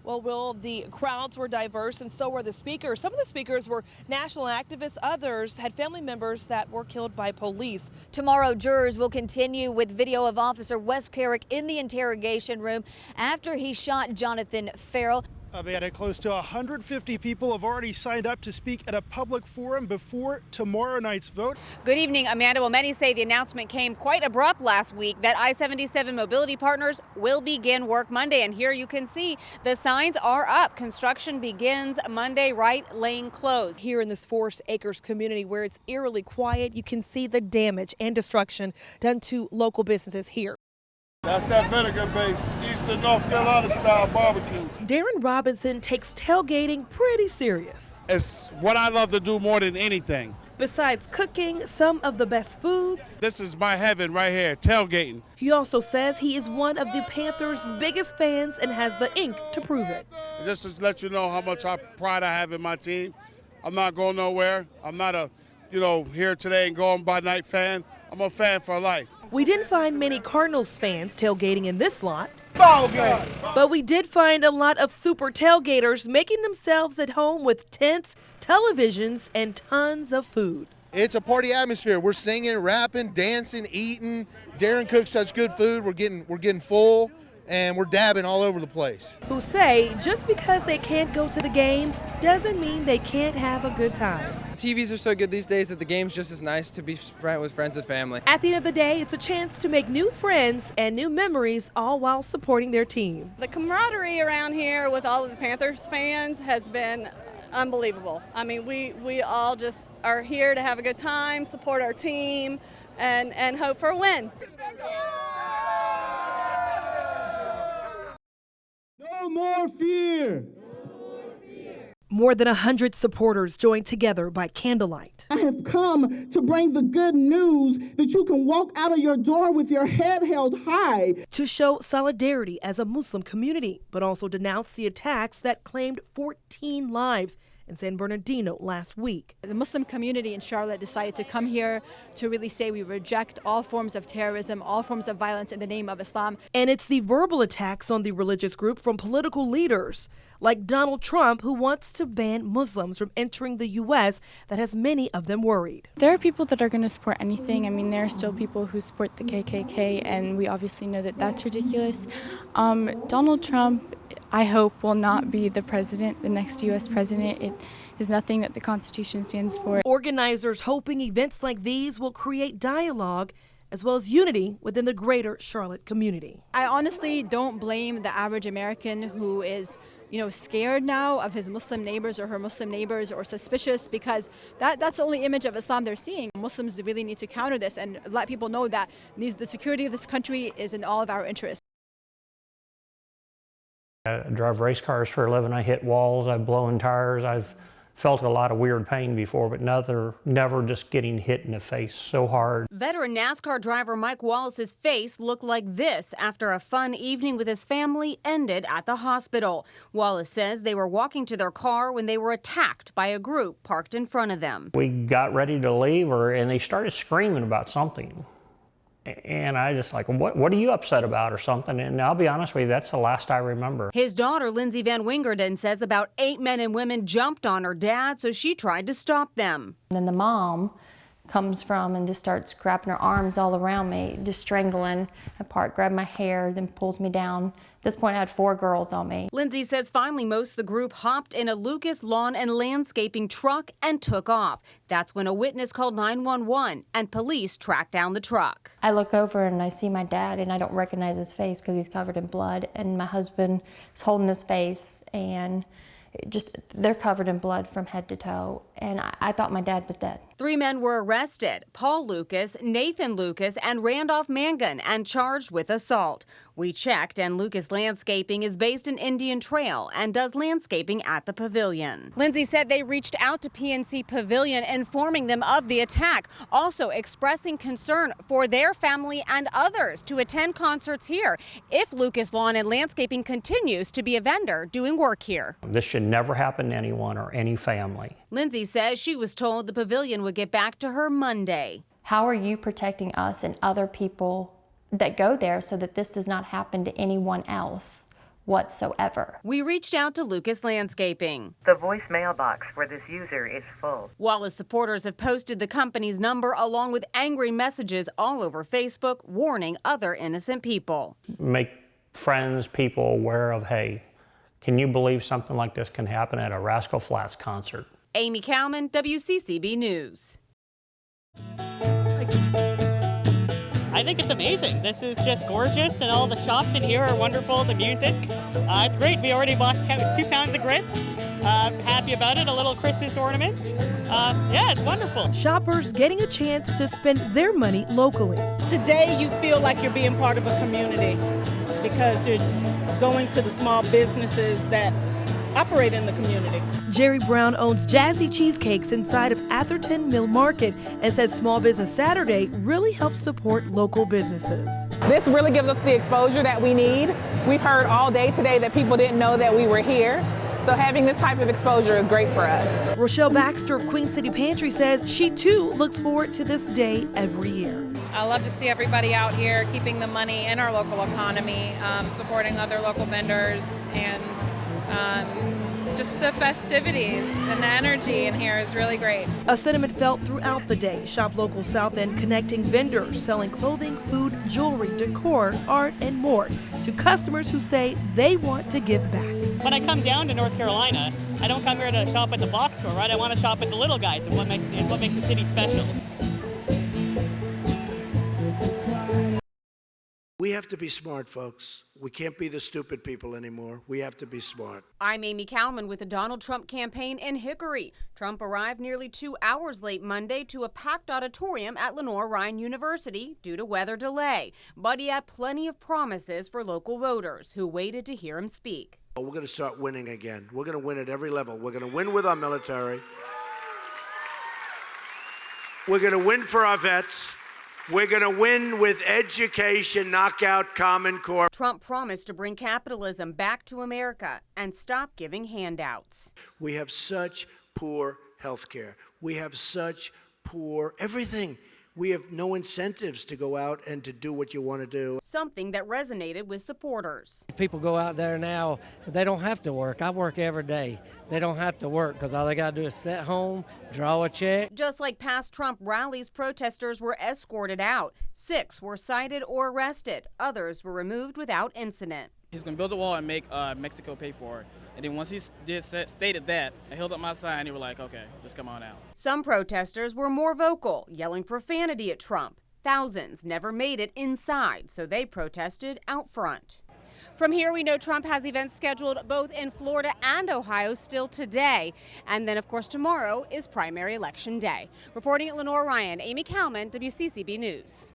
Well, Will, the crowds were diverse and so were the speakers. Some of the speakers were national activists. Others had family members that were killed by police. Tomorrow, jurors will continue with video of Officer Wes Carrick in the interrogation room after he shot Jonathan Farrell. Amanda, close to 150 people have already signed up to speak at a public forum before tomorrow night's vote. Good evening, Amanda. Well, many say the announcement came quite abrupt last week that I-77 mobility partners will begin work Monday. And here you can see the signs are up. Construction begins Monday, right lane closed. Here in this Forest Acres community where it's eerily quiet, you can see the damage and destruction done to local businesses here. That's that vinegar-based Eastern North Carolina style barbecue. Darren Robinson takes tailgating pretty serious. It's what I love to do more than anything. Besides cooking some of the best foods, This is my heaven right here, tailgating. he also says he is one of the Panthers' biggest fans and has the ink to prove it. Just to let you know how much pride I have in my team. I'm not going nowhere. I'm not a, here today and going by night fan. I'm a fan for life. We didn't find many Cardinals fans tailgating in this lot, Ball game. but we did find a lot of super tailgaters making themselves at home with tents, televisions, and tons of food. It's a party atmosphere. We're singing, rapping, dancing, eating. Darren cooks such good food. We're getting full, and we're dabbing all over the place. Who say just because they can't go to the game doesn't mean they can't have a good time. TVs are so good these days that the game's just as nice to be spent with friends and family. At the end of the day, it's a chance to make new friends and new memories, all while supporting their team. The camaraderie around here with all of the Panthers fans has been unbelievable. I mean, we all just are here to have a good time, support our team, and hope for a win. No more fear. More than 100 supporters joined together by candlelight. I have come to bring the good news that you can walk out of your door with your head held high. To show solidarity as a Muslim community, but also denounce the attacks that claimed 14 lives in San Bernardino last week. The Muslim community in Charlotte decided to come here to really say we reject all forms of terrorism, all forms of violence in the name of Islam. And it's the verbal attacks on the religious group from political leaders like Donald Trump, who wants to ban Muslims from entering the U.S. that has many of them worried. There are people that are going to support anything. I mean, there are still people who support the KKK, and we obviously know that that's ridiculous. Donald Trump, I hope, will not be the president, the next U.S. president. It is nothing that the Constitution stands for. Organizers hoping events like these will create dialogue as well as unity within the greater Charlotte community. I honestly don't blame the average American who is, scared now of his Muslim neighbors or her Muslim neighbors or suspicious, because that's the only image of Islam they're seeing. Muslims really need to counter this and let people know that the security of this country is in all of our interests. I drive race cars for a living. I hit walls, I've blown tires, I've felt a lot of weird pain before, but never just getting hit in the face so hard. Veteran NASCAR driver Mike Wallace's face looked like this after a fun evening with his family ended at the hospital. Wallace says they were walking to their car when they were attacked by a group parked in front of them. We got ready to leave, and they started screaming about something. And I just like, what are you upset about or something? And I'll be honest with you, that's the last I remember. His daughter, Lindsay Van Wingerden, says about 8 men and women jumped on her dad, so she tried to stop them. And then the mom comes from and just starts grabbing her arms all around me, just strangling. Grabbed my hair, then pulls me down. At this point, I had 4 girls on me. Lindsay says finally most of the group hopped in a Lucas Lawn and Landscaping truck and took off. That's when a witness called 911 and police tracked down the truck. I look over and I see my dad, and I don't recognize his face because he's covered in blood. And my husband is holding his face, and they're covered in blood from head to toe. And I thought my dad was dead. 3 men were arrested: Paul Lucas, Nathan Lucas, and Randolph Mangan, and charged with assault. We checked, and Lucas Landscaping is based in Indian Trail and does landscaping at the pavilion. Lindsay said they reached out to PNC Pavilion, informing them of the attack, also expressing concern for their family and others to attend concerts here if Lucas Lawn and Landscaping continues to be a vendor doing work here. This should never happen to anyone or any family. Lindsay says she was told the pavilion would get back to her Monday. How are you protecting us and other people that go there so that this does not happen to anyone else whatsoever. We reached out to Lucas Landscaping. The voicemail box for this user is full. Wallace supporters have posted the company's number along with angry messages all over Facebook warning other innocent people. Make friends, people aware of, hey, can you believe something like this can happen at a Rascal Flatts concert? Amy Kalman, WCCB News. I think it's amazing. This is just gorgeous, and all the shops in here are wonderful. The music, it's great. We already bought 2 pounds of grits. Happy about it. A little Christmas ornament. Yeah, it's wonderful. Shoppers getting a chance to spend their money locally. Today, you feel like you're being part of a community because you're going to the small businesses that operate in the community. Jerry Brown owns Jazzy Cheesecakes inside of Atherton Mill Market and says Small Business Saturday really helps support local businesses. This really gives us the exposure that we need. We've heard all day today that people didn't know that we were here. So having this type of exposure is great for us. Rochelle Baxter of Queen City Pantry says she too looks forward to this day every year. I love to see everybody out here keeping the money in our local economy, supporting other local vendors, and just the festivities and the energy in here is really great. A sentiment felt throughout the day. Shop Local South End connecting vendors selling clothing, food, jewelry, decor, art, and more to customers who say they want to give back. When I come down to North Carolina, I don't come here to shop at the box store, right? I want to shop at the little guys, and what makes the city special. We have to be smart, folks. We can't be the stupid people anymore. We have to be smart. I'm Amy Kalman with the Donald Trump campaign in Hickory. Trump arrived nearly 2 hours late Monday to a packed auditorium at Lenoir-Rhyne University due to weather delay. But he had plenty of promises for local voters who waited to hear him speak. We're going to start winning again. We're going to win at every level. We're going to win with our military. We're going to win for our vets. We're going to win with education, knock out Common Core. Trump promised to bring capitalism back to America and stop giving handouts. We have such poor health care. We have such poor everything. We have no incentives to go out and to do what you want to do. Something that resonated with supporters. People go out there now, they don't have to work. I work every day. They don't have to work because all they got to do is sit home, draw a check. Just like past Trump rallies, protesters were escorted out. 6 were cited or arrested. Others were removed without incident. He's going to build a wall and make Mexico pay for it. And then once he stated that, I held up my sign and they were like, okay, just come on out. Some protesters were more vocal, yelling profanity at Trump. Thousands never made it inside, so they protested out front. From here, we know Trump has events scheduled both in Florida and Ohio still today. And then, of course, tomorrow is primary election day. Reporting at Lenoir-Rhyne, Amy Kalman, WCCB News.